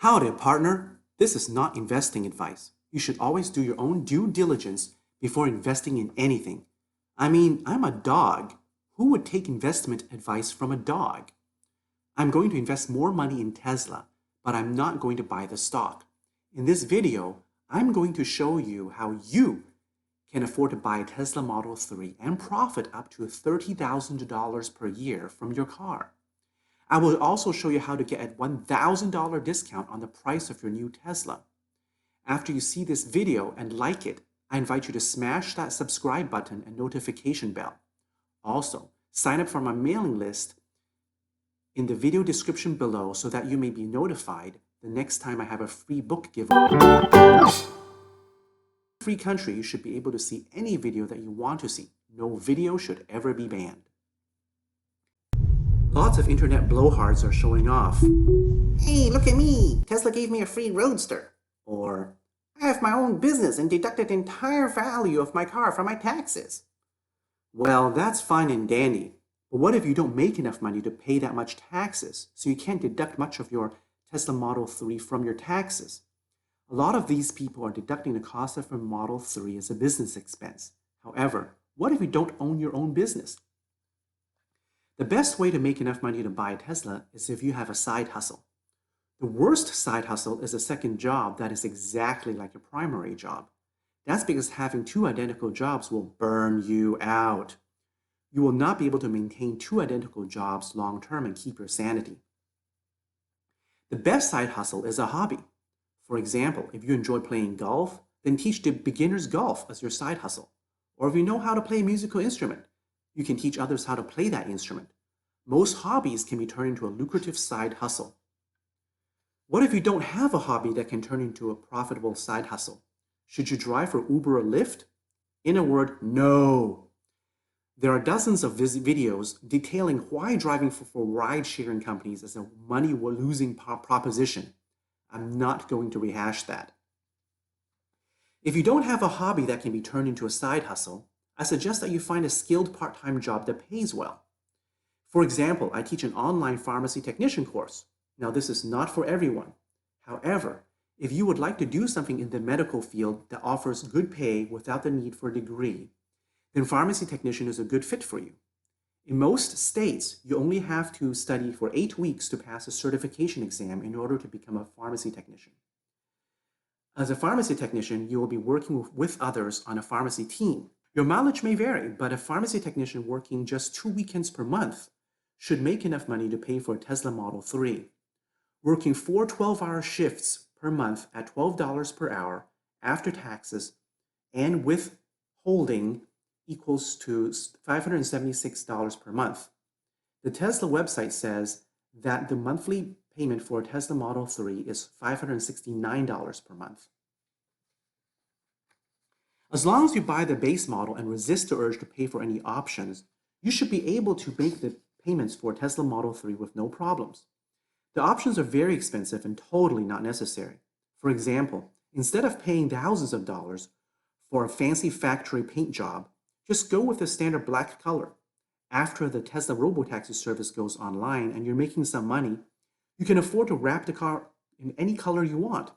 Howdy, partner. This is not investing advice. You should always do your own due diligence before investing in anything. I mean, I'm a dog. Who would take investment advice from a dog? I'm going to invest more money in Tesla, but I'm not going to buy the stock. In this video, I'm going to show you how you can afford to buy a Tesla Model 3 and profit up to $30,000 per year from your car. I will also show you how to get a $1,000 discount on the price of your new Tesla. After you see this video and like it, I invite you to smash that subscribe button and notification bell. Also, sign up for my mailing list in the video description below so that you may be notified the next time I have a free book giveaway. In a free country, you should be able to see any video that you want to see. No video should ever be banned. Lots of internet blowhards are showing off. Hey, look at me! Tesla gave me a free Roadster. Or, I have my own business and deducted the entire value of my car from my taxes. Well, that's fine and dandy. But what if you don't make enough money to pay that much taxes, so you can't deduct much of your Tesla Model 3 from your taxes? A lot of these people are deducting the cost of a Model 3 as a business expense. However, what if you don't own your own business? The best way to make enough money to buy a Tesla is if you have a side hustle. The worst side hustle is a second job that is exactly like your primary job. That's because having two identical jobs will burn you out. You will not be able to maintain two identical jobs long term and keep your sanity. The best side hustle is a hobby. For example, if you enjoy playing golf, then teach the beginners golf as your side hustle. Or if you know how to play a musical instrument, you can teach others how to play that instrument. Most hobbies can be turned into a lucrative side hustle. What if you don't have a hobby that can turn into a profitable side hustle? Should you drive for Uber or Lyft? In a word, no. There are dozens of videos detailing why driving for ride-sharing companies is a money-losing proposition. I'm not going to rehash that. If you don't have a hobby that can be turned into a side hustle, I suggest that you find a skilled part-time job that pays well. For example, I teach an online pharmacy technician course. Now, this is not for everyone. However, if you would like to do something in the medical field that offers good pay without the need for a degree, then pharmacy technician is a good fit for you. In most states, you only have to study for 8 weeks to pass a certification exam in order to become a pharmacy technician. As a pharmacy technician, you will be working with others on a pharmacy team. Your mileage may vary, but a pharmacy technician working just 2 weekends per month should make enough money to pay for a Tesla Model 3. Working 4 12-hour shifts per month at $12 per hour after taxes and withholding equals to $576 per month. The Tesla website says that the monthly payment for a Tesla Model 3 is $569 per month. As long as you buy the base model and resist the urge to pay for any options, you should be able to make the payments for Tesla Model 3 with no problems. The options are very expensive and totally not necessary. For example, instead of paying thousands of dollars for a fancy factory paint job, just go with the standard black color. After the Tesla Robotaxi service goes online and you're making some money, you can afford to wrap the car in any color you want.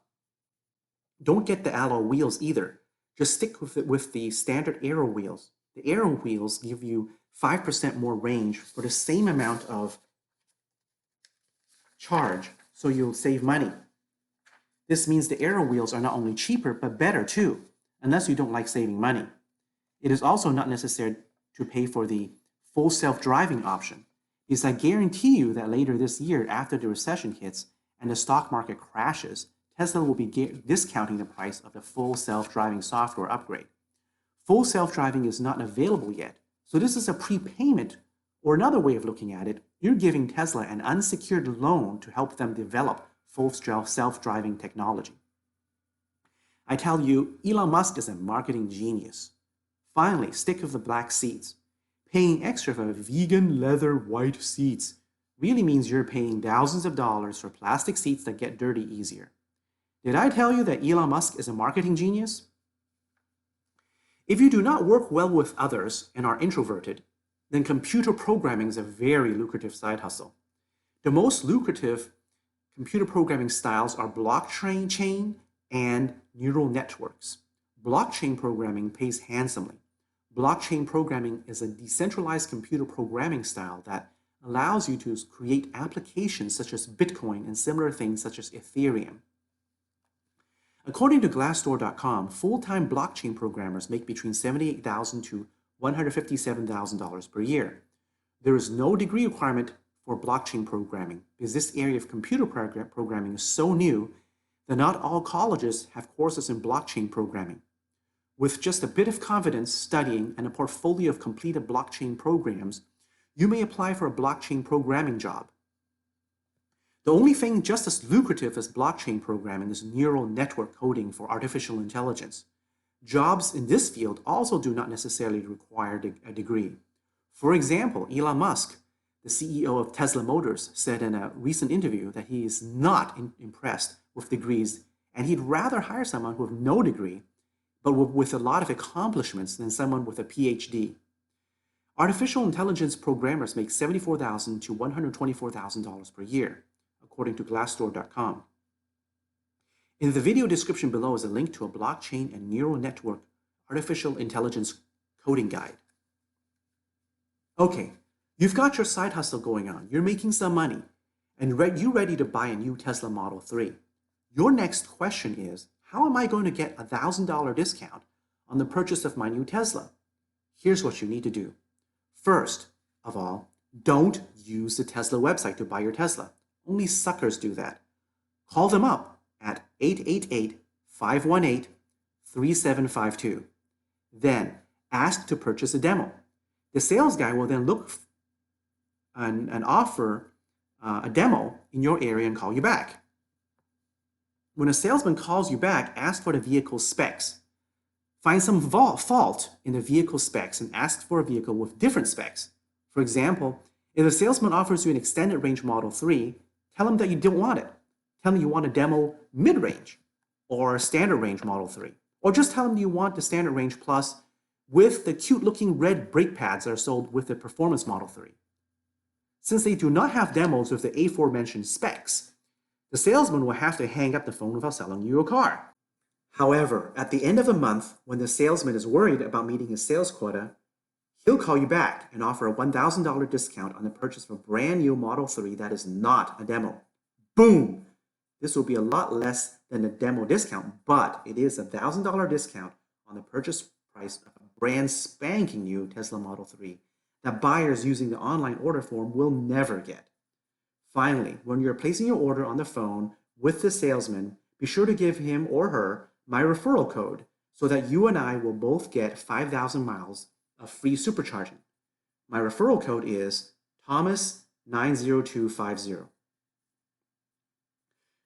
Don't get the alloy wheels either. Just stick with the standard aero wheels. The aero wheels give you 5% more range for the same amount of charge, so you'll save money. This means the aero wheels are not only cheaper, but better too, unless you don't like saving money. It is also not necessary to pay for the full self-driving option, because I guarantee you that later this year, after the recession hits and the stock market crashes, Tesla will be discounting the price of the full self-driving software upgrade. Full self-driving is not available yet, so this is a prepayment, or another way of looking at it, you're giving Tesla an unsecured loan to help them develop full self-driving technology. I tell you, Elon Musk is a marketing genius. Finally, stick with the black seats. Paying extra for vegan leather white seats really means you're paying thousands of dollars for plastic seats that get dirty easier. Did I tell you that Elon Musk is a marketing genius? If you do not work well with others and are introverted, then computer programming is a very lucrative side hustle. The most lucrative computer programming styles are blockchain and neural networks. Blockchain programming pays handsomely. Blockchain programming is a decentralized computer programming style that allows you to create applications such as Bitcoin and similar things such as Ethereum. According to Glassdoor.com, full-time blockchain programmers make between $78,000 to $157,000 per year. There is no degree requirement for blockchain programming because this area of computer programming is so new that not all colleges have courses in blockchain programming. With just a bit of confidence, studying, and a portfolio of completed blockchain programs, you may apply for a blockchain programming job. The only thing just as lucrative as blockchain programming is neural network coding for artificial intelligence. Jobs in this field also do not necessarily require a degree. For example, Elon Musk, the CEO of Tesla Motors, said in a recent interview that he is not impressed with degrees and he'd rather hire someone with no degree but with a lot of accomplishments than someone with a PhD. Artificial intelligence programmers make $74,000 to $124,000 per year, according to Glassdoor.com. In the video description below is a link to a blockchain and neural network artificial intelligence coding guide. Okay, you've got your side hustle going on, you're making some money, and you're ready to buy a new Tesla Model 3. Your next question is, how am I going to get a $1,000 discount on the purchase of my new Tesla? Here's what you need to do. First of all, don't use the Tesla website to buy your Tesla. Only suckers do that. Call them up at 888-518-3752. Then ask to purchase a demo. The sales guy will then look and offer a demo in your area and call you back. When a salesman calls you back, ask for the vehicle specs. Find some fault in the vehicle specs and ask for a vehicle with different specs. For example, if the salesman offers you an extended range Model 3, tell him that you don't want it. Tell him you want a demo mid-range or a standard range Model 3. Or just tell him you want the standard range plus with the cute-looking red brake pads that are sold with the performance Model 3. Since they do not have demos with the aforementioned specs, the salesman will have to hang up the phone without selling you a car. However, at the end of a month, when the salesman is worried about meeting his sales quota, he'll call you back and offer a $1,000 discount on the purchase of a brand new Model 3 that is not a demo. Boom! This will be a lot less than a demo discount, but it is a $1,000 discount on the purchase price of a brand spanking new Tesla Model 3 that buyers using the online order form will never get. Finally, when you're placing your order on the phone with the salesman, be sure to give him or her my referral code so that you and I will both get 5,000 miles of free supercharging. My referral code is Thomas90250.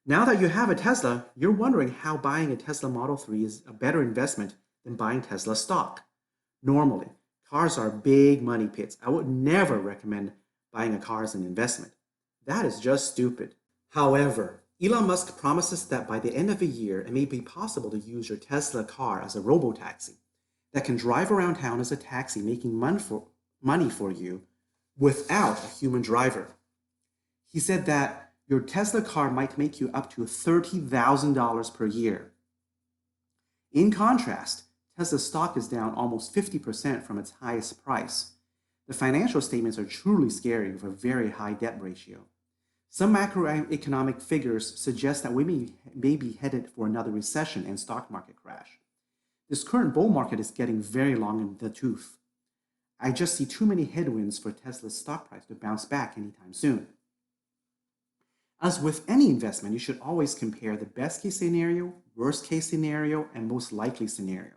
Now that you have a Tesla, you're wondering how buying a Tesla Model 3 is a better investment than buying Tesla stock. Normally, cars are big money pits. I would never recommend buying a car as an investment. That is just stupid. However, Elon Musk promises that by the end of the year, it may be possible to use your Tesla car as a robo-taxi that can drive around town as a taxi, making money for you without a human driver. He said that your Tesla car might make you up to $30,000 per year. In contrast, Tesla stock is down almost 50% from its highest price. The financial statements are truly scary with a very high debt ratio. Some macroeconomic figures suggest that we may be headed for another recession and stock market crash. This current bull market is getting very long in the tooth. I just see too many headwinds for Tesla's stock price to bounce back anytime soon. As with any investment, you should always compare the best case scenario, worst case scenario, and most likely scenario.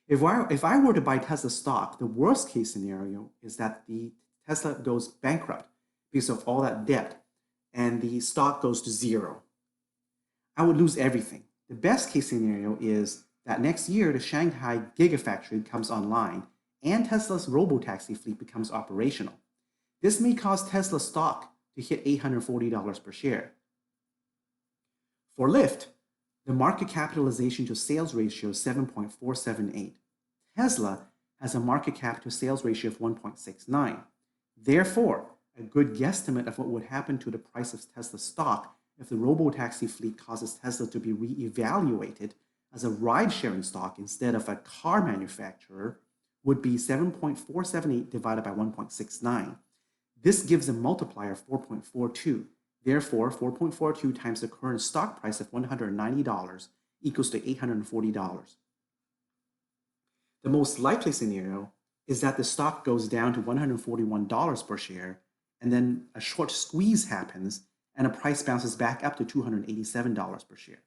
If I were to buy Tesla stock, the worst case scenario is that the Tesla goes bankrupt because of all that debt and the stock goes to zero. I would lose everything. The best case scenario is that next year the Shanghai Gigafactory comes online and Tesla's robotaxi fleet becomes operational. This may cause Tesla stock to hit $840 per share. For Lyft, the market capitalization to sales ratio is 7.478. Tesla has a market cap to sales ratio of 1.69. Therefore, a good guesstimate of what would happen to the price of Tesla stock if the robotaxi fleet causes Tesla to be re-evaluated as a ride-sharing stock instead of a car manufacturer would be 7.478 divided by 1.69. This gives a multiplier of 4.42. Therefore, 4.42 times the current stock price of $190 equals to $840. The most likely scenario is that the stock goes down to $141 per share, and then a short squeeze happens, and the price bounces back up to $287 per share.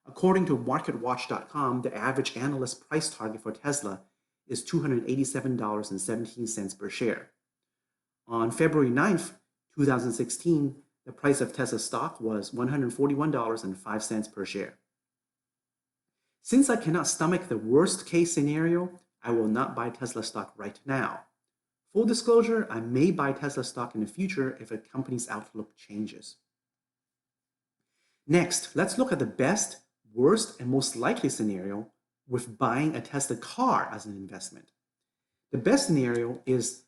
According to MarketWatch.com, the average analyst price target for Tesla is $287.17 per share. On February 9th, 2016, the price of Tesla stock was $141.05 per share. Since I cannot stomach the worst case scenario, I will not buy Tesla stock right now. Full disclosure, I may buy Tesla stock in the future if a company's outlook changes. Next, let's look at the best, worst, and most likely scenario with buying a Tesla car as an investment. The best scenario is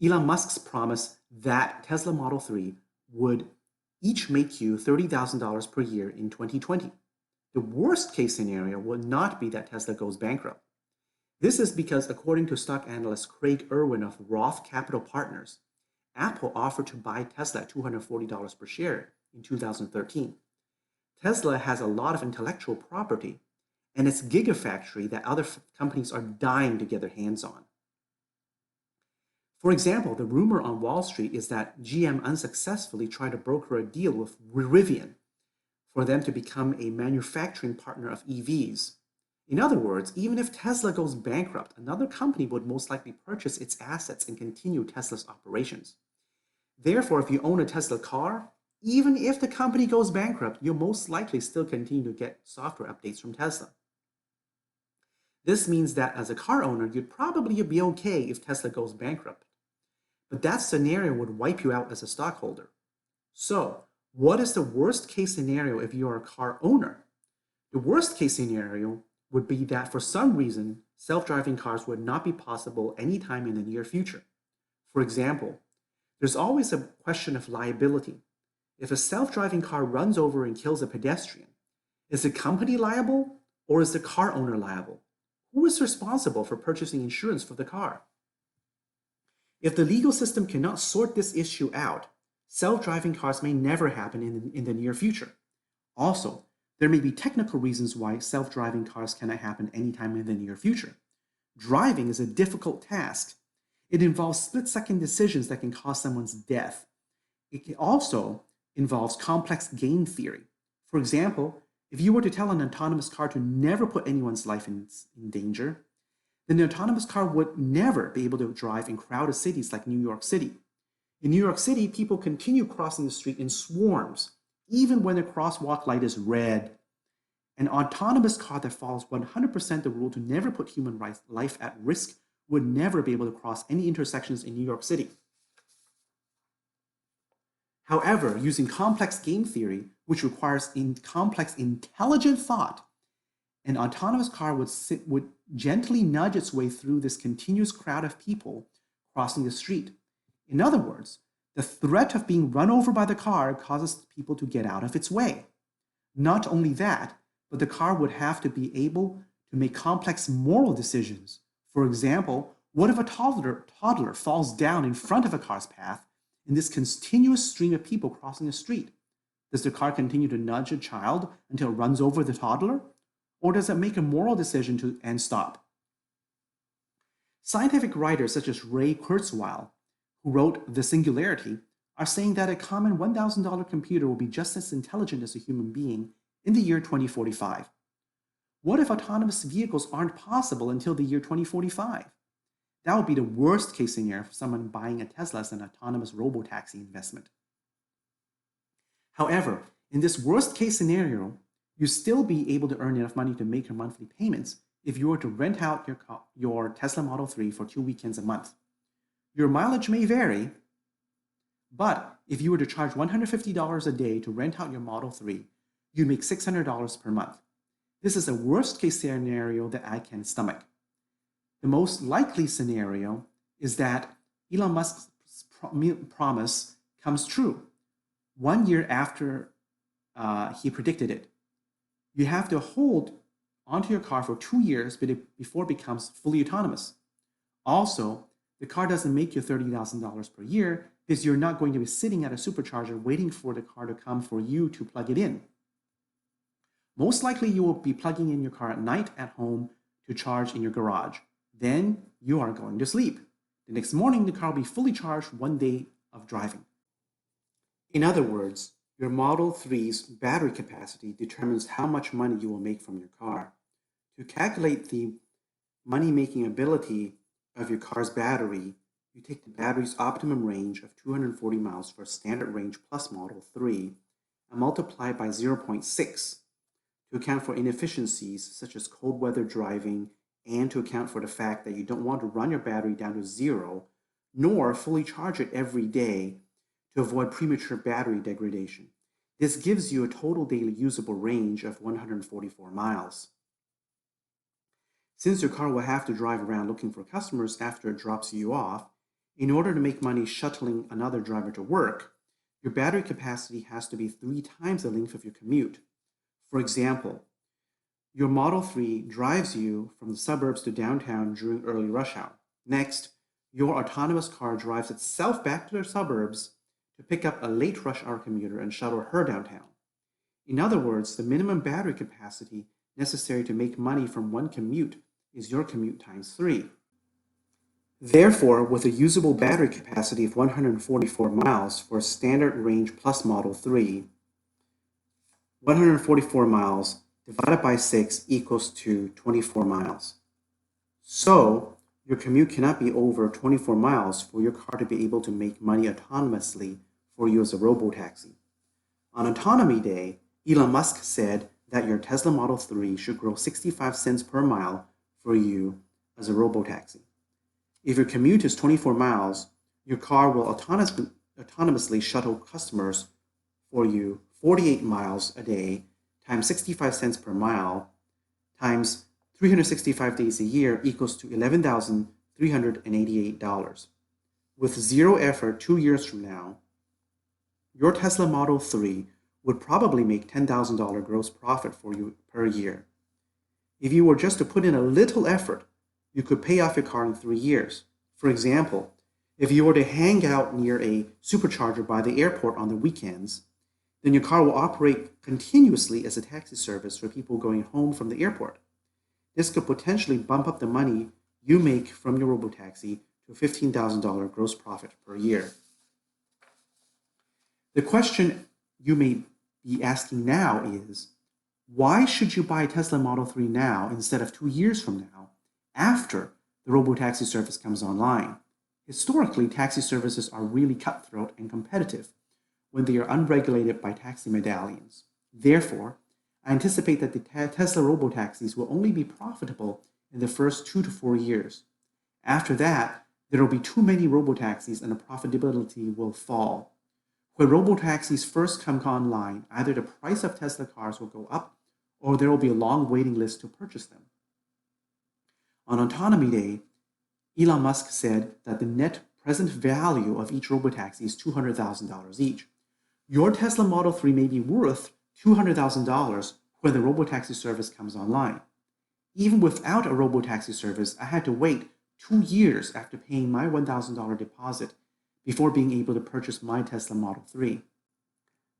Elon Musk's promise that Tesla Model 3 would each make you $30,000 per year in 2020. The worst case scenario would not be that Tesla goes bankrupt. This is because, according to stock analyst Craig Irwin of Roth Capital Partners, Apple offered to buy Tesla at $240 per share in 2013. Tesla has a lot of intellectual property, and it's gigafactory that other companies are dying to get their hands on. For example, the rumor on Wall Street is that GM unsuccessfully tried to broker a deal with Rivian for them to become a manufacturing partner of EVs. In other words, even if Tesla goes bankrupt, another company would most likely purchase its assets and continue Tesla's operations. Therefore, if you own a Tesla car, even if the company goes bankrupt, you'll most likely still continue to get software updates from Tesla. This means that as a car owner, you'd probably be okay if Tesla goes bankrupt. But that scenario would wipe you out as a stockholder. So, what is the worst case scenario if you are a car owner? The worst case scenario would be that for some reason, self-driving cars would not be possible anytime in the near future. For example, there's always a question of liability. If a self-driving car runs over and kills a pedestrian, is the company liable or is the car owner liable? Who is responsible for purchasing insurance for the car? If the legal system cannot sort this issue out, self-driving cars may never happen in the near future. Also, there may be technical reasons why self-driving cars cannot happen anytime in the near future. Driving is a difficult task. It involves split-second decisions that can cause someone's death. It also involves complex game theory. For example, if you were to tell an autonomous car to never put anyone's life in danger, then the autonomous car would never be able to drive in crowded cities like New York City. In New York City, people continue crossing the street in swarms, even when the crosswalk light is red. An autonomous car that follows 100% the rule to never put human life at risk would never be able to cross any intersections in New York City. However, using complex game theory, which requires complex intelligent thought, an autonomous car would gently nudge its way through this continuous crowd of people crossing the street. In other words, the threat of being run over by the car causes people to get out of its way. Not only that, but the car would have to be able to make complex moral decisions. For example, what if a toddler falls down in front of a car's path in this continuous stream of people crossing the street? Does the car continue to nudge a child until it runs over the toddler? Or does it make a moral decision and stop? Scientific writers such as Ray Kurzweil, who wrote The Singularity, are saying that a common $1,000 computer will be just as intelligent as a human being in the year 2045. What if autonomous vehicles aren't possible until the year 2045? That would be the worst case scenario for someone buying a Tesla as an autonomous robotaxi investment. However, in this worst case scenario, you'll still be able to earn enough money to make your monthly payments if you were to rent out your Tesla Model 3 for 2 weekends a month. Your mileage may vary, but if you were to charge $150 a day to rent out your Model 3, you'd make $600 per month. This is a worst case scenario that I can stomach. The most likely scenario is that Elon Musk's promise comes true. 1 year after he predicted it. You have to hold onto your car for 2 years before it becomes fully autonomous. Also, the car doesn't make you $30,000 per year because you're not going to be sitting at a supercharger waiting for the car to come for you to plug it in. Most likely, you will be plugging in your car at night at home to charge in your garage. Then you are going to sleep. The next morning, the car will be fully charged 1 day of driving. In other words, your Model 3's battery capacity determines how much money you will make from your car. To calculate the money-making ability of your car's battery, you take the battery's optimum range of 240 miles for standard range plus Model 3 and multiply it by 0.6 to account for inefficiencies such as cold weather driving and to account for the fact that you don't want to run your battery down to 0 nor fully charge it every day to avoid premature battery degradation. This gives you a total daily usable range of 144 miles. Since your car will have to drive around looking for customers after it drops you off, in order to make money shuttling another driver to work, your battery capacity has to be 3 times the length of your commute. For example, your Model 3 drives you from the suburbs to downtown during early rush hour. Next, your autonomous car drives itself back to the suburbs to pick up a late rush hour commuter and shuttle her downtown. In other words, the minimum battery capacity necessary to make money from one commute is your commute times 3. Therefore, with a usable battery capacity of 144 miles for a standard range plus Model 3, 144 miles divided by 6 equals to 24 miles. So, your commute cannot be over 24 miles for your car to be able to make money autonomously for you as a robotaxi. On Autonomy Day, Elon Musk said that your Tesla Model 3 should grow 65 cents per mile for you as a robotaxi. If your commute is 24 miles, your car will autonomously shuttle customers for you 48 miles a day times 65 cents per mile times 365 days a year equals to $11,388. With zero effort 2 years from now, your Tesla Model 3 would probably make $10,000 gross profit for you per year. If you were just to put in a little effort, you could pay off your car in 3 years. For example, if you were to hang out near a supercharger by the airport on the weekends, then your car will operate continuously as a taxi service for people going home from the airport. This could potentially bump up the money you make from your robotaxi to $15,000 gross profit per year. The question you may be asking now is, why should you buy a Tesla Model 3 now instead of 2 years from now, after the robotaxi service comes online? Historically, taxi services are really cutthroat and competitive when they are unregulated by taxi medallions. Therefore, I anticipate that the Tesla robotaxis will only be profitable in the first 2 to 4 years. After that, there will be too many robotaxis and the profitability will fall. When robotaxis first come online, either the price of Tesla cars will go up or there will be a long waiting list to purchase them. On Autonomy Day, Elon Musk said that the net present value of each robotaxi is $200,000 each. Your Tesla Model 3 may be worth $200,000 when the robotaxi service comes online. Even without a robotaxi service, I had to wait 2 years after paying my $1,000 deposit before being able to purchase my Tesla Model 3.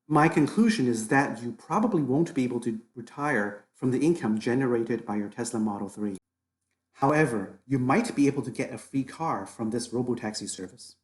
My conclusion is that you probably won't be able to retire from the income generated by your Tesla Model 3. However, you might be able to get a free car from this robotaxi service.